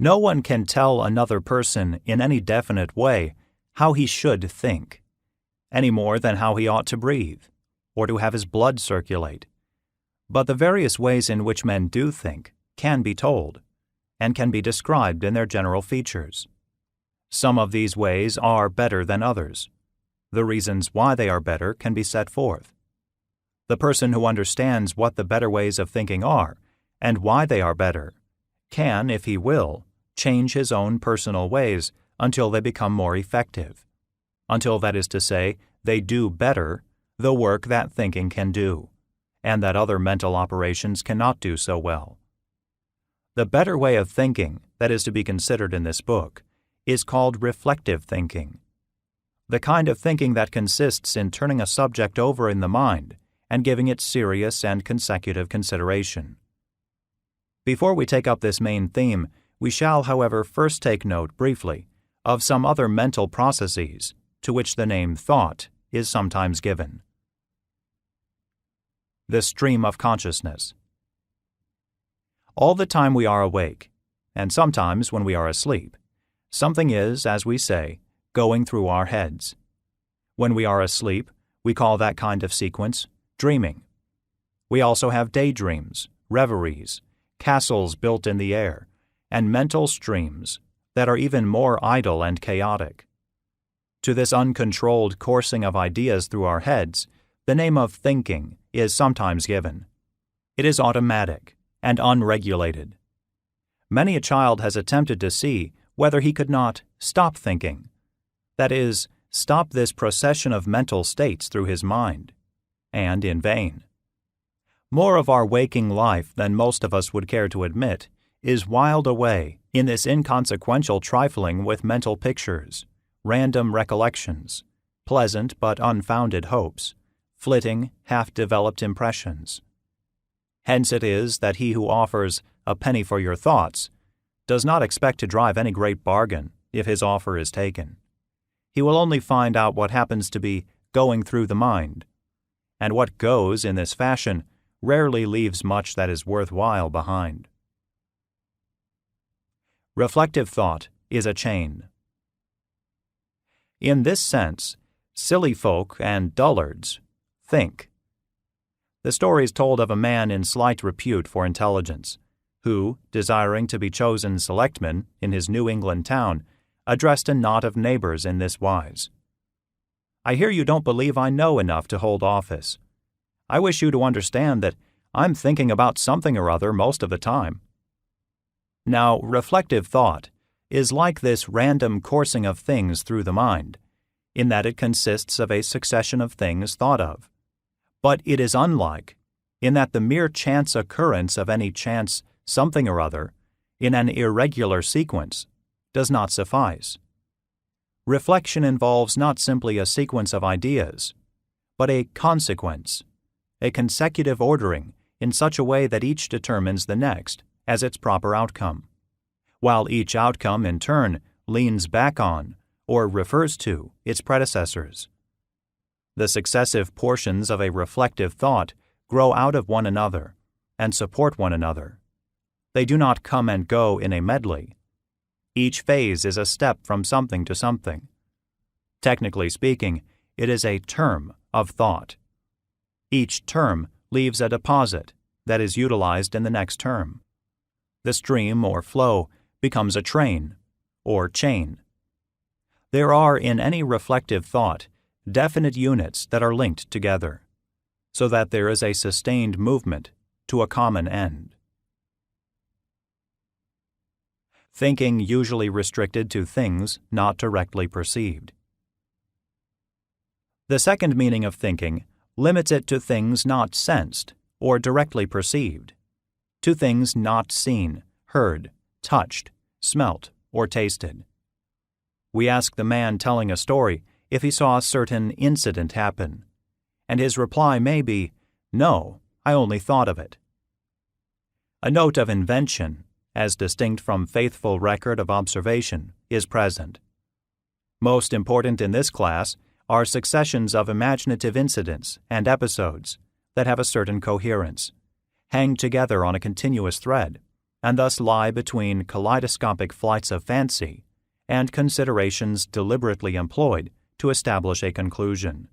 No one can tell another person in any definite way how he should think, any more than how he ought to breathe, or to have his blood circulate. But the various ways in which men do think can be told, and can be described in their general features. Some of these ways are better than others. The reasons why they are better can be set forth. The person who understands what the better ways of thinking are, and why they are better, can, if he will, change his own personal ways until they become more effective, until, that is to say, they do better the work that thinking can do, and that other mental operations cannot do so well. The better way of thinking that is to be considered in this book is called reflective thinking, the kind of thinking that consists in turning a subject over in the mind and giving it serious and consecutive consideration. Before we take up this main theme, we shall, however, first take note briefly of some other mental processes to which the name thought is sometimes given. The stream of consciousness. All the time we are awake, and sometimes when we are asleep, something is, as we say, going through our heads. When we are asleep, we call that kind of sequence dreaming. We also have daydreams, reveries, castles built in the air, and mental streams that are even more idle and chaotic. To this uncontrolled coursing of ideas through our heads, the name of thinking is sometimes given. It is automatic and unregulated. Many a child has attempted to see whether he could not stop thinking, that is, stop this procession of mental states through his mind, and in vain. More of our waking life than most of us would care to admit is whiled away in this inconsequential trifling with mental pictures, random recollections, pleasant but unfounded hopes, flitting, half-developed impressions. Hence it is that he who offers a penny for your thoughts does not expect to drive any great bargain if his offer is taken. He will only find out what happens to be going through the mind, and what goes in this fashion rarely leaves much that is worthwhile behind. Reflective thought is a chain. In this sense, silly folk and dullards think. The story is told of a man in slight repute for intelligence, who, desiring to be chosen selectman in his New England town, addressed a knot of neighbors in this wise: "I hear you don't believe I know enough to hold office. I wish you to understand that I'm thinking about something or other most of the time." Now, reflective thought is like this random coursing of things through the mind, in that it consists of a succession of things thought of. But it is unlike, in that the mere chance occurrence of any chance something or other, in an irregular sequence, does not suffice. Reflection involves not simply a sequence of ideas, but a consequence, a consecutive ordering in such a way that each determines the next as its proper outcome, while each outcome in turn leans back on, or refers to, its predecessors. The successive portions of a reflective thought grow out of one another and support one another. They do not come and go in a medley. Each phase is a step from something to something. Technically speaking, it is a term of thought. Each term leaves a deposit that is utilized in the next term. The stream or flow becomes a train or chain. There are in any reflective thought definite units that are linked together, so that there is a sustained movement to a common end. Thinking usually restricted to things not directly perceived. The second meaning of thinking limits it to things not sensed or directly perceived, to things not seen, heard, touched, smelt, or tasted. We ask the man telling a story if he saw a certain incident happen, and his reply may be, "No, I only thought of it." A note of invention, as distinct from faithful record of observation, is present. Most important in this class are successions of imaginative incidents and episodes that have a certain coherence, hang together on a continuous thread, and thus lie between kaleidoscopic flights of fancy and considerations deliberately employed to establish a conclusion.